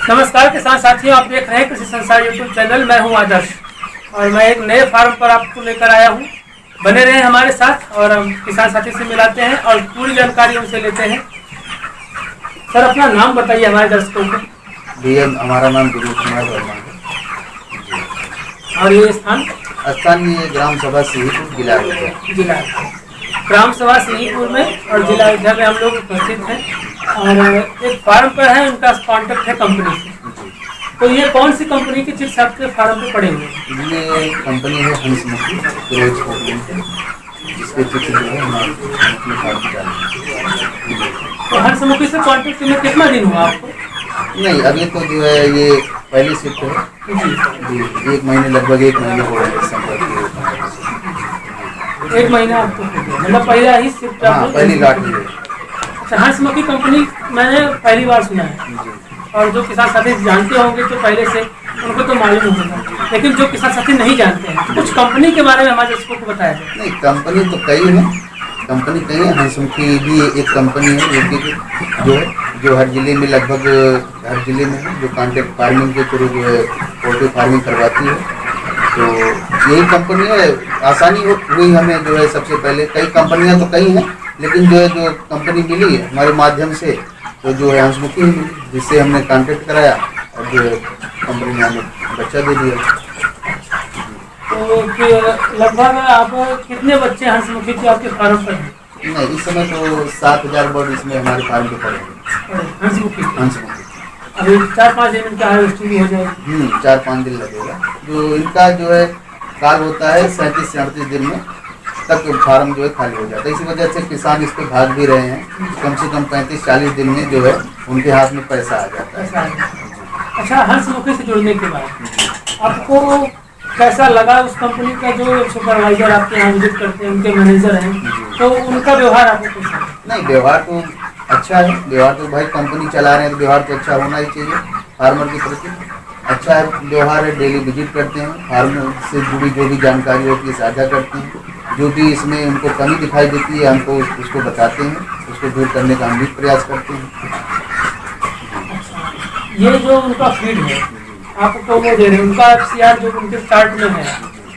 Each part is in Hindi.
नमस्कार किसान साथियों, आप देख रहे हैं कृषि संसार यूट्यूब चैनल। मैं हूं आदर्श और मैं एक नए फार्म पर आपको लेकर आया हूं। बने रहे हमारे साथ और हम किसान साथी से मिलाते हैं और पूरी जानकारी उनसे लेते हैं। सर, अपना नाम बताइए हमारे दर्शकों को। भैया, हमारा नाम दिलीप कुमार वर्मा है। और ये स्थान स्थानीय ग्राम सभा सिहीपुर जिला जिला ग्राम सभा सिहीपुर में और जिला अयोध्या में हम लोग उपस्थित हैं और एक फार्म पर है, उनका कॉन्टेक्ट है कंपनी से। तो ये कौन सी कंपनी की चिप्स आपके फार्म पे पड़े हुए हैं? ये कंपनी है हंसमुखी रोज लिमिटेड, जिसके चिप्स जो है हमारे फार्म पे डाले। तो हंसमुखी से कॉन्टेक्ट में कितना दिन हुआ आपको? नहीं, अभी तो जो है ये पहली शिफ्ट है जी। 1 महीने, लगभग 1 महीने हो गए संपर्क किए। 1 महीना आपको हो गया, मतलब पहला ही शिफ्ट? हाँ, पहली लाट है। अच्छा, हंसमुखी कंपनी मैंने पहली बार सुना है और जो किसान साथी जानते होंगे तो पहले से उनको तो मालूम होगा, लेकिन जो किसान साथी नहीं जानते हैं तो कुछ कंपनी के बारे में हमारे दर्शकों को बताया जाए। नहीं, कंपनी तो कई है, हंसमुखी भी एक कंपनी है जो हर जिले में, लगभग हर जिले में है, जो कॉन्ट्रैक्ट फार्मिंग के थ्रू जो है पोल्ट्री फार्मिंग करवाती है। तो यही कंपनी है। आसानी हुई हमें जो है, सबसे पहले कई कंपनियां तो कई हैं, लेकिन जो कंपनी मिली है हमारे माध्यम से, तो जो है हंसमुखी मिली, जिससे हमने कॉन्टेक्ट कराया और जो है कंपनी ने हमें बच्चा दे दिया। तो लगभग आप कितने बच्चे हंसमुखी के आपके फार्म पर हैं? नहीं, इस समय तो 7,000 बर्ड इसमें हमारे फार्म पे पड़े हैं। हंसमुखी अभी 4-5 दिन इनका हार्वेस्टिंग हो जाएगी। 4-5 दिन लगेगा। जो इनका जो है काल होता है 37 से 38 दिन में तक फार्म जो है खाली हो जाता है। इसी वजह से किसान इस पे भाग भी रहे हैं। कम से कम 35-40 दिन में जो है उनके हाथ में पैसा आ जाता है। अच्छा, हंसमुखी से जुड़ने के बाद आपको कैसा लगा? उस कंपनी का जो सुपरवाइजर आपके यहाँ विजिट करते हैं, उनके मैनेजर हैं, तो उनका व्यवहार आपको कैसा? नहीं, व्यवहार तो अच्छा है। व्यवहार तो भाई कंपनी चला रहे हैं तो व्यवहार तो अच्छा होना ही चाहिए। फार्मर के प्रति अच्छा है व्यवहार है। डेली विजिट करते हैं, फार्मर से जुड़ी जो भी जानकारी होती है साझा करते हैं। जो भी इसमें उनको कमी दिखाई देती है हमको उसको बताते हैं, उसको दूर करने का हम भी प्रयास करते हैं। ये जो उनका फीड है आपको वो दे रहे हैं, उनका FCR जो उनके चार्ट में है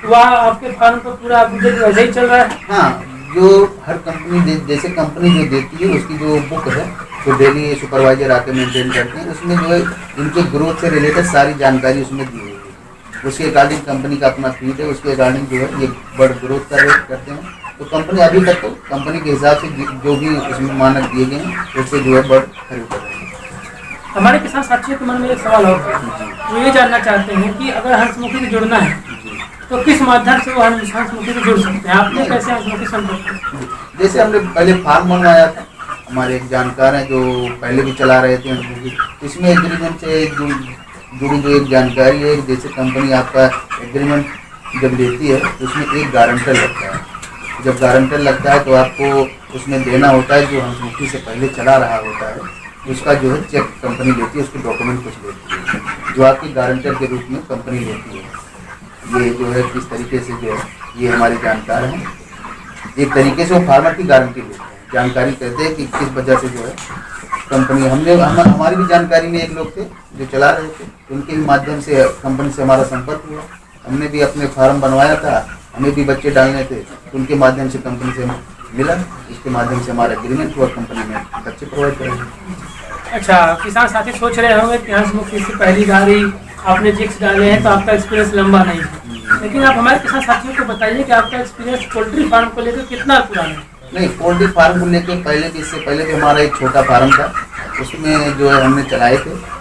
वह आपके फार्म पर पूरा अपडेट वैसे ही चल रहा है? हाँ, जो हर कंपनी जैसे कंपनी जो देती है उसकी जो बुक है, तो डेली सुपरवाइजर आके मेंटेन करते हैं। उसमें जो है इनके ग्रोथ से रिलेटेड सारी जानकारी उसमें दी हुई है। उसके अकॉर्डिंग कंपनी का अपना फीड है, उसके अकॉर्डिंग जो है ये बर्ड ग्रोथ करते हैं। तो कंपनी अभी तक तो कंपनी के हिसाब से जो भी उसमें मानक दिए गए हैं उससे जो है बर्ड खरीद कर रहे हैं। हमारे किसान साथियों के मन में एक सवाल और है, वो ये जानना चाहते हैं कि अगर हंसमुखी से जुड़ना है तो किस माध्यम से वो हंसमुखी से जुड़ सकते हैं? आपने कैसे हंसमुखी संपर्क किया? जैसे हमने पहले फार्म बनवाया था, हमारे एक जानकार हैं जो पहले भी चला रहे थे हंसमुखी। इसमें एग्रीमेंट से जुड़ी जो एक जानकारी है, जैसे कंपनी आपका एग्रीमेंट जब लेती है तो उसमें एक गारंटर लगता है। जब गारंटर लगता है तो आपको उसमें देना होता है, जो हंसमुखी से पहले चला रहा होता है उसका जो है चेक कंपनी लेती है, उसके डॉक्यूमेंट कुछ लेती है, जो आपकी गारंटर के रूप में कंपनी लेती है। ये जो है किस तरीके से जो है ये हमारे जानकार हैं, एक तरीके से वो फार्मर की गारंटी लेते हैं, जानकारी कहते हैं कि किस वजह से जो है कंपनी हमारी भी जानकारी में एक लोग थे जो चला रहे थे, उनके भी माध्यम से कंपनी से हमारा संपर्क हुआ। हमने भी अपने फार्म बनवाया था, हमें भी बच्चे डालने थे, उनके माध्यम से कंपनी से मिला, इसके माध्यम से हमारा एग्रीमेंट हुआ, कंपनी में बच्चे प्रोवाइड करेंगे। अच्छा, किसान साथी सोच रहे होंगे कि हंसमुखी से पहली बार ही आपने चिक्स डाले हैं तो आपका एक्सपीरियंस लंबा नहीं है, लेकिन आप हमारे किसान साथियों को बताइए कि आपका एक्सपीरियंस पोल्ट्री फार्म को लेकर कितना पुराना है? नहीं, पोल्ट्री फार्म को लेकर पहले भी, इससे पहले भी हमारा एक छोटा फार्म था, उसमें जो है हमने चलाए थे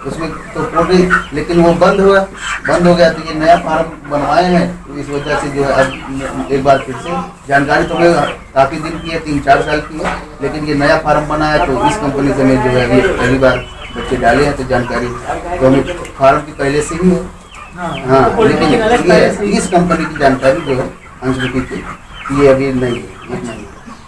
उसमें तो पोल्ट्री, लेकिन वो बंद हो गया। तो ये नया फार्म बनवाए हैं, तो इस वजह से जो है अब एक बार फिर से जानकारी तो हमें काफ़ी दिन की है, 3-4 साल की है, लेकिन ये नया फार्म बना है तो इस कंपनी से मैं जो है अभी पहली बार बच्चे डाले हैं, तो जानकारी तो हमें फार्म की पहले से ही है। हाँ, लेकिन इस कंपनी की जानकारी जो है हंसमुखी की ये अभी नहीं है।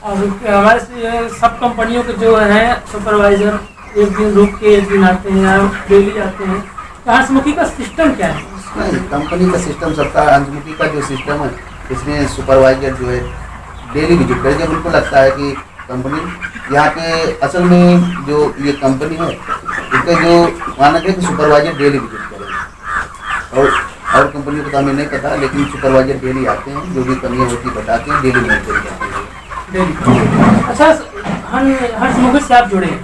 और हमारे सब कंपनियों के जो है सुपरवाइजर एक दिन रुक के एक दिन आते हैं या डेली आते हैं, तो हंसमुखी का सिस्टम क्या है? नहीं, कंपनी का सिस्टम सबका, हंसमुखी का जो सिस्टम है इसमें सुपरवाइजर जो है डेली विजिट करे। जब उनको लगता है कि कंपनी यहाँ पे असल में जो ये कंपनी है उसका जो मानक है कि सुपरवाइजर डेली विजिट करेगा। और कंपनी को तो हमें नहीं पता, लेकिन सुपरवाइजर डेली आते हैं, जो भी कमियाँ होती बताते हैं, डेली मेंटेन करते हैं। अच्छा, हर्ष मुकेश से आप जुड़े हैं,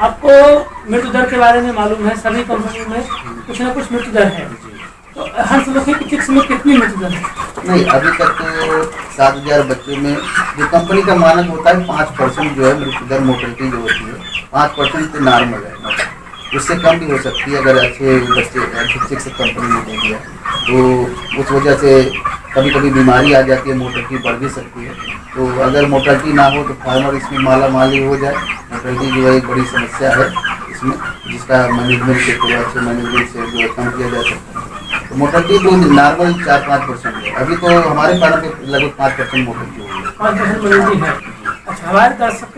आपको मृत्यु दर के बारे में मालूम है, सभी कंपनियों में कुछ ना कुछ मृत्यु दर है, तो हर्ष मुकेश की चिक्स में कितनी मृत्यु दर है? नहीं, अभी तक तो 7,000 बच्चों में जो कंपनी का मानक होता है 5% जो है मृत्यु दर मोर्टेलिटी जो होती है 5% तो नॉर्मल है, उससे कम भी हो सकती है अगर अच्छे बच्चे अच्छे चिक्स कंपनी ने दे दिया तो उस वजह से कभी कभी बीमारी आ जाती है, मोर्टेलिटी बढ़ भी सकती है। तो अगर मोर्टेलिटी ना हो तो फार्मर इसमें माला माली हो जाए। मोर्टेलिटी जो है एक बड़ी समस्या है इसमें, जिसका मैनेजमेंट के थोड़ा अच्छे मैनेजमेंट से जो है कम किया जा सकता है। तो मोर्टेलिटी तो नॉर्मल 4-5% है, अभी तो हमारे फार्म पे लगभग 5% मोर्टेलिटी हो गई, 5% मोर्टेलिटी है। अच्छा, हमारे दर्शक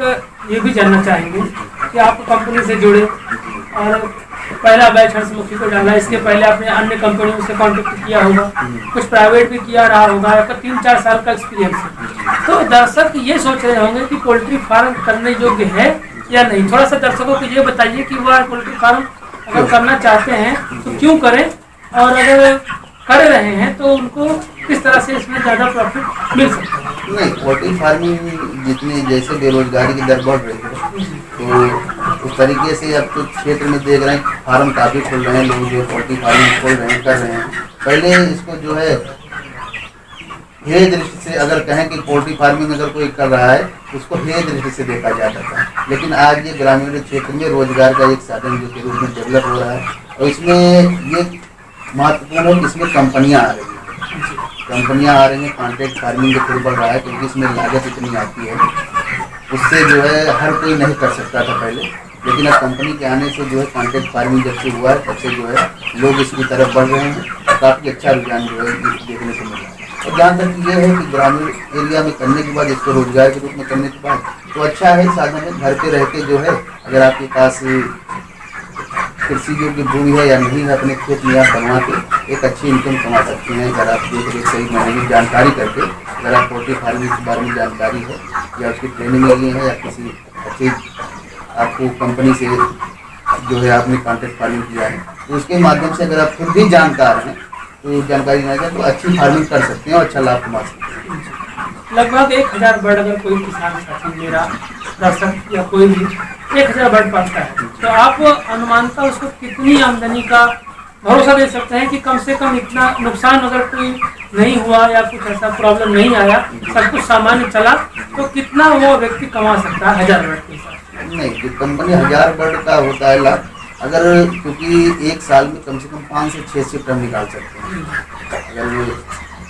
ये भी जानना चाहेंगे कि आप कंपनी से जुड़े और पहला बैच हंसमुखी को डाला, इसके पहले आपने अन्य कंपनियों से कांटेक्ट किया होगा, कुछ प्राइवेट भी किया रहा होगा, 3-4 साल का एक्सपीरियंस है। तो दर्शक ये सोच रहे होंगे कि पोल्ट्री फार्म करने योग्य है या नहीं। थोड़ा सा दर्शकों को ये बताइए कि वह पोल्ट्री फार्म अगर करना चाहते हैं तो क्यों करें, और अगर कर रहे हैं तो उनको किस तरह से इसमें ज़्यादा प्रॉफिट मिल सकता है। नहीं, पोल्ट्री फार्मिंग जितनी जैसे बेरोजगारी की दर बढ़ रही है तो उस तरीके से अब तो क्षेत्र में देख रहे हैं फार्म काफ़ी खुल रहे हैं, लोग जो पोल्ट्री फार्मिंग खोल रहे हैं, कर रहे हैं। पहले इसको जो है हे दृष्टि से अगर कहें कि पोल्ट्री फार्मिंग अगर कोई कर रहा है उसको हे दृष्टि से देखा जाता था, लेकिन आज ये ग्रामीण क्षेत्र में रोजगार का एक साधन जो के रूप में डेवलप हो रहा है। और इसमें ये महत्वपूर्ण है कि इसमें कंपनियाँ आ रही हैं, कॉन्ट्रैक्ट फार्मिंग के थ्रू बढ़ रहा है, क्योंकि इसमें लागत इतनी आती है उससे जो है हर कोई नहीं कर सकता था पहले, लेकिन अब कंपनी के आने से जो है कॉन्ट्रैक्ट फार्मिंग जब से हुआ है तब से जो है लोग इसकी तरफ बढ़ रहे हैं, काफ़ी अच्छा रुझान जो है देखने को मिला। और जहाँ तक ये है कि ग्रामीण एरिया में करने के बाद, इसको रोजगार के रूप में करने के बाद तो अच्छा है, साधन है। घर पे रहते जो है अगर आपके पास कृषि योग्य भूमि है या नहीं है, अपने खेत में आप बनवा के एक अच्छी इनकम कमा सकते हैं। अगर आप देख रेख सही मैनेजमेंट जानकारी करके, अगर आप पोल्ट्री फार्मिंग के बारे में जानकारी है या उसकी ट्रेनिंग लिए हैं या किसी अच्छी आपको कंपनी से जो है आपने कॉन्ट्रैक्ट फार्मिंग किया है तो उसके माध्यम से अगर आप खुद भी जानकार हैं तो जानकारी ना जाए तो अच्छी फार्मिंग कर सकते हैं और अच्छा लाभ कमा सकते हैं। लगभग 1000 बर्ड अगर कोई किसान साथी मेरा दर्शक या कोई भी 1000 बर्ड पालता है तो आप अनुमानता उसको कितनी आमदनी का भरोसा दे सकते हैं कि कम से कम इतना नुकसान अगर कोई नहीं हुआ या कुछ ऐसा प्रॉब्लम नहीं आया, सब कुछ सामान्य चला, तो कितना वो व्यक्ति कमा सकता है 1000 बर्ड के हिसाब? नहीं, जो कंपनी 1000 बर्ड का होता है लाभ, अगर क्योंकि एक साल में कम से कम 5 से 6 शिफ्ट हम निकाल सकते हैं। अगर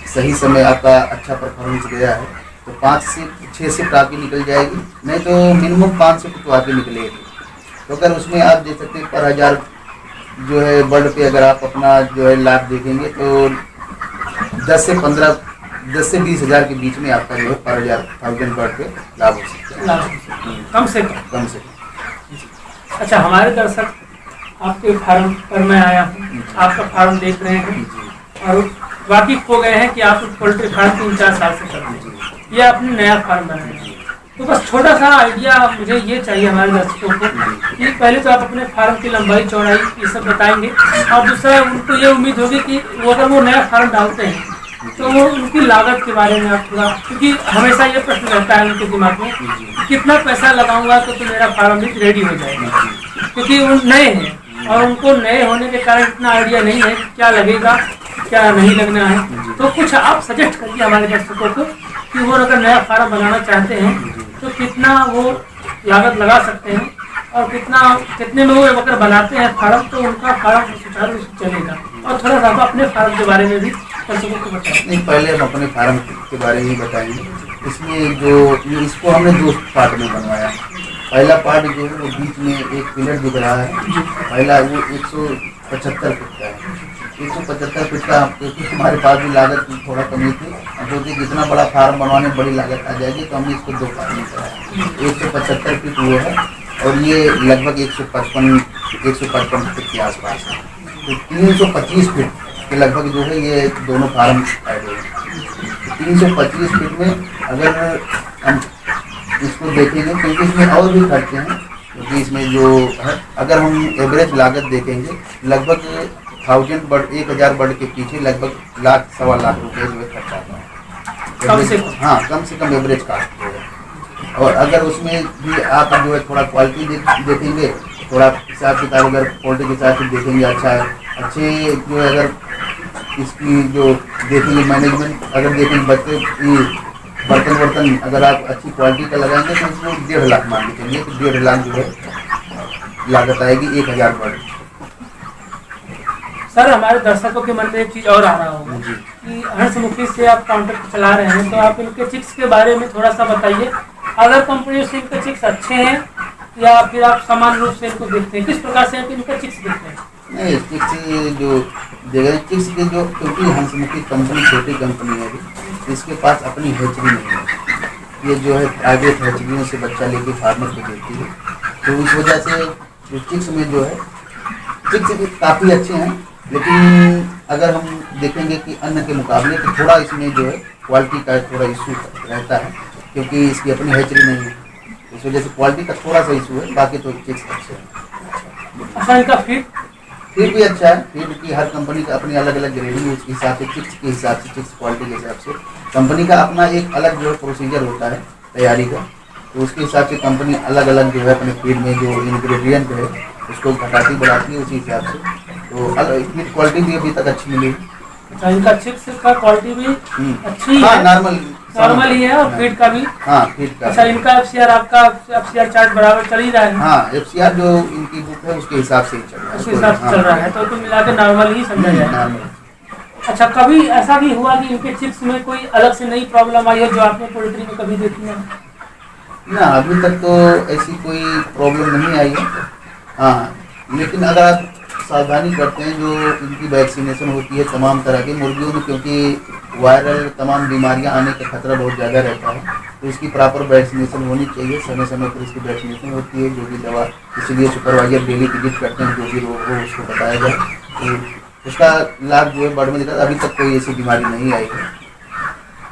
सही समय आपका अच्छा परफॉर्मेंस गया है तो 5 से 6 शिफ्ट आपकी निकल जाएगी, नहीं तो मिनिमम 5 शिफ्ट तो आपकी निकलेगी। तो अगर उसमें आप दे सकते हैं पर 1000 जो है बर्ड पे अगर आप अपना जो है लाभ देखेंगे तो 10 से 20 हज़ार के बीच में आपका जो है पर 1000 बर्ड पे लाभ हो सकता है, कम से कम। अच्छा, हमारे दर्शक आपके फार्म पर मैं आया हूँ, आपका फार्म देख रहे हैं और वाकिफ हो गए हैं कि आप पोल्ट्री फार्म 3-4 साल से कर रहे हैं, ये आपने नया फार्म बनाया है। तो बस छोटा सा आइडिया मुझे ये चाहिए हमारे दर्शकों को कि पहले तो आप अपने फार्म की लंबाई चौड़ाई ये सब बताएंगे, और दूसरा उनको ये उम्मीद होगी कि वो अगर वो नया फार्म डालते हैं तो वो उनकी लागत के बारे में आप थोड़ा, क्योंकि हमेशा ये प्रश्न रहता है उनके दिमाग में कितना पैसा लगाऊंगा तो मेरा फार्म भी रेडी हो जाएगा, क्योंकि वो नए हैं और उनको नए होने के कारण इतना आइडिया नहीं है क्या लगेगा क्या नहीं लगना है। तो कुछ आप सजेस्ट करिए हमारे दर्शकों को कि वो अगर नया फार्म बनाना चाहते हैं तो कितना वो लागत लगा सकते हैं और कितने में वो अगर बनाते हैं फार्म तो उनका फार्म सुचारू रूप से चलेगा। और थोड़ा सा अपने फार्म के बारे में भी दर्शकों को बताएं। नहीं, पहले हम अपने फार्म के बारे में बताएंगे। इसमें जो इसको हमने 2 पार्ट में बनवाया। पहला पार्ट जो है वो बीच में एक पिलर दिख रहा है, पहला वो 175 फीट का है। 175 फीट का, क्योंकि हमारे पास भी लागत थोड़ा कमी थी, क्योंकि इतना बड़ा फार्म बनवाने में बड़ी लागत आ जाएगी तो हमने इसको 2 पार्ट में कराया। 175 फीट वो है और ये लगभग 155 फीट के आसपास है, तो 325 फीट के लगभग जो है ये दोनों फार्म ऐड हो गए। 325 फीट में अगर हम इसको देखेंगे क्योंकि इसमें और भी खर्चे हैं, क्योंकि इसमें जो है, अगर हम एवरेज लागत देखेंगे लगभग 1000 बर्ड के पीछे लगभग लाख सवा लाख रुपए जो है खर्च आता है। कम से कम? हाँ, कम से कम एवरेज कास्ट जो है। और अगर उसमें भी आप जो है थोड़ा क्वालिटी देखेंगे, थोड़ा हिसाब किताब अगर क्वालिटी के हिसाब से देखेंगे, अच्छा है, अच्छे जो है अगर इसकी जो देखेंगे मैनेजमेंट, अगर देखेंगे बच्चे की बर्तन अगर आप अच्छी क्वालिटी का लगाएंगे तो इसको 1.5 लाख मान के चलिए, तो 1.5 लाख जो है लागत आएगी 1000 बर्ड। सर हमारे दर्शकों के मन में एक चीज और आ रहा होगा कि हंसमुखी से आप काउंटर चला रहे हैं, तो आप इनके चिक्स के बारे में थोड़ा सा बताइए। अदर कंपनियों से इनके चिक्स अच्छे हैं या फिर आप समान रूप से इनको देखते हैं, किस प्रकार से आप इनके चिक्स देखते हैं? नहीं, चिक्स जो देगा चिक्स के जो, क्योंकि हंसमुखी कंपनी छोटी कंपनी है, इसके पास अपनी हैचरी नहीं है, ये जो है प्राइवेट हैचरियों से बच्चा लेके फार्मर को देती है। तो इस वजह से जो चिक्स में जो है चिक्स काफ़ी अच्छे हैं, लेकिन अगर हम देखेंगे कि अन्य के मुकाबले तो थोड़ा इसमें जो है क्वालिटी का थोड़ा इशू रहता है, क्योंकि इसकी अपनी हैचरी नहीं है, इस वजह से क्वालिटी का थोड़ा सा इशू है। बाकी तो चिक्स अच्छे हैं। अच्छा, इनका फीड भी अच्छा है। फीड की हर कंपनी का अपनी अलग अलग ग्रेडिंग, उसके हिसाब से चिक्स के हिसाब से, चिक्स क्वालिटी के हिसाब से कंपनी का अपना एक अलग जो है प्रोसीजर होता है तैयारी का, तो उसके हिसाब से कंपनी अलग अलग जो है अपने फीड में जो इंग्रेडिएंट है उसको घटाती बढ़ाती है उसी हिसाब से, तो फीड क्वालिटी भी अभी तक अच्छी मिली। अच्छा, इनका चिक्स का क्वालिटी भी अच्छी हाँ, है, नॉर्मल ही है, और फीड का भी। हाँ, फीड का। अच्छा, इनका FCR आपका FCR चार्ट बराबर चल ही रहा है? हाँ, FCR जो इनकी बुक है उसके हिसाब से ही चल रहा है, उसके हिसाब से चल रहा है, तो कुल मिला के नॉर्मल ही समझा जाए। नॉर्मल। अच्छा, कभी ऐसा भी हुआ कि इनके चिप्स में कोई अलग से नई प्रॉब्लम आई है जो आपने पोल्ट्री में कभी देखी है? ना, अभी तक तो ऐसी कोई प्रॉब्लम नहीं आई है। हाँ, लेकिन अगर आप सावधानी करते हैं, जो इनकी वैक्सीनेशन होती है तमाम तरह की मुर्गियों में, क्योंकि वायरल तमाम बीमारियां आने का खतरा बहुत ज़्यादा रहता है, तो इसकी प्रॉपर वैक्सीनेशन होनी चाहिए, समय समय पर इसकी वैक्सीनेशन होती है, जो भी दवा, इसलिए सुपरवाइजर डेली विजिट करते हैं, जो भी रोग हो उसको बताया जाए, तो उसका लाभ जो है बर्ड में दिखा। अभी तक कोई ऐसी बीमारी नहीं आई है,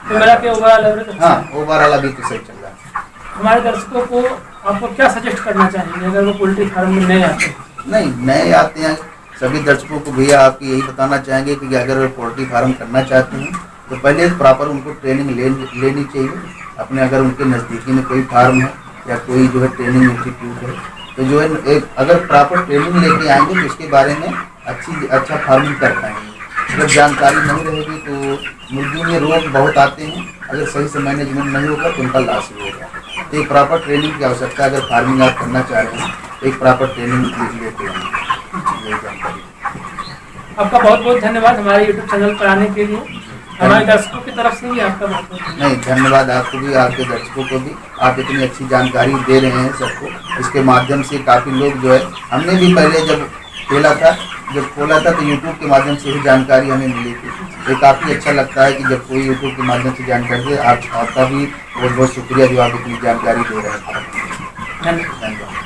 तो मेरा क्या ओवरऑल एवरेज? हाँ, ओवरऑल अभी तो सही चल रहा है। हमारे दर्शकों को आपको क्या सजेस्ट करना चाहेंगे अगर वो पोल्ट्री फार्म में नए आते हैं? नहीं, नए आते हैं सभी दर्शकों को भैया आपकी यही बताना चाहेंगे कि अगर वो पोल्ट्री फार्म करना चाहते हैं तो पहले प्रॉपर उनको ट्रेनिंग लेनी चाहिए अपने। अगर उनके नज़दीकी में कोई फार्म है या कोई जो है ट्रेनिंग इंस्टीट्यूट है, तो जो है एक अगर प्रॉपर ट्रेनिंग लेके आएंगे तो उसके बारे में अच्छा फार्मिंग कर पाएंगे। अगर जानकारी नहीं रहेगी तो मुर्गियों में रोग बहुत आते हैं, अगर सही से मैनेजमेंट नहीं होगा तो उनका लॉस ही होगा। तो एक प्रॉपर ट्रेनिंग की आवश्यकता है, अगर फार्मिंग आप करना चाह रहे हैं एक प्रॉपर ट्रेनिंग लेते हैं। आपका बहुत बहुत धन्यवाद हमारे YouTube चैनल पर आने के लिए। हमारे दर्शकों की तरफ से भी आपका बहुत बहुत नहीं, धन्यवाद आपको भी, आपके दर्शकों को भी। आप इतनी अच्छी जानकारी दे रहे हैं सबको, इसके माध्यम से काफ़ी लोग जो है, हमने भी पहले जब खोला था तो YouTube के माध्यम से ही जानकारी हमें मिली थी। ये काफ़ी अच्छा लगता है कि जब कोई YouTube के माध्यम से जानकारी दे। आपका भी बहुत बहुत शुक्रिया जो आप इतनी जानकारी दे रहे हैं। धन्यवाद।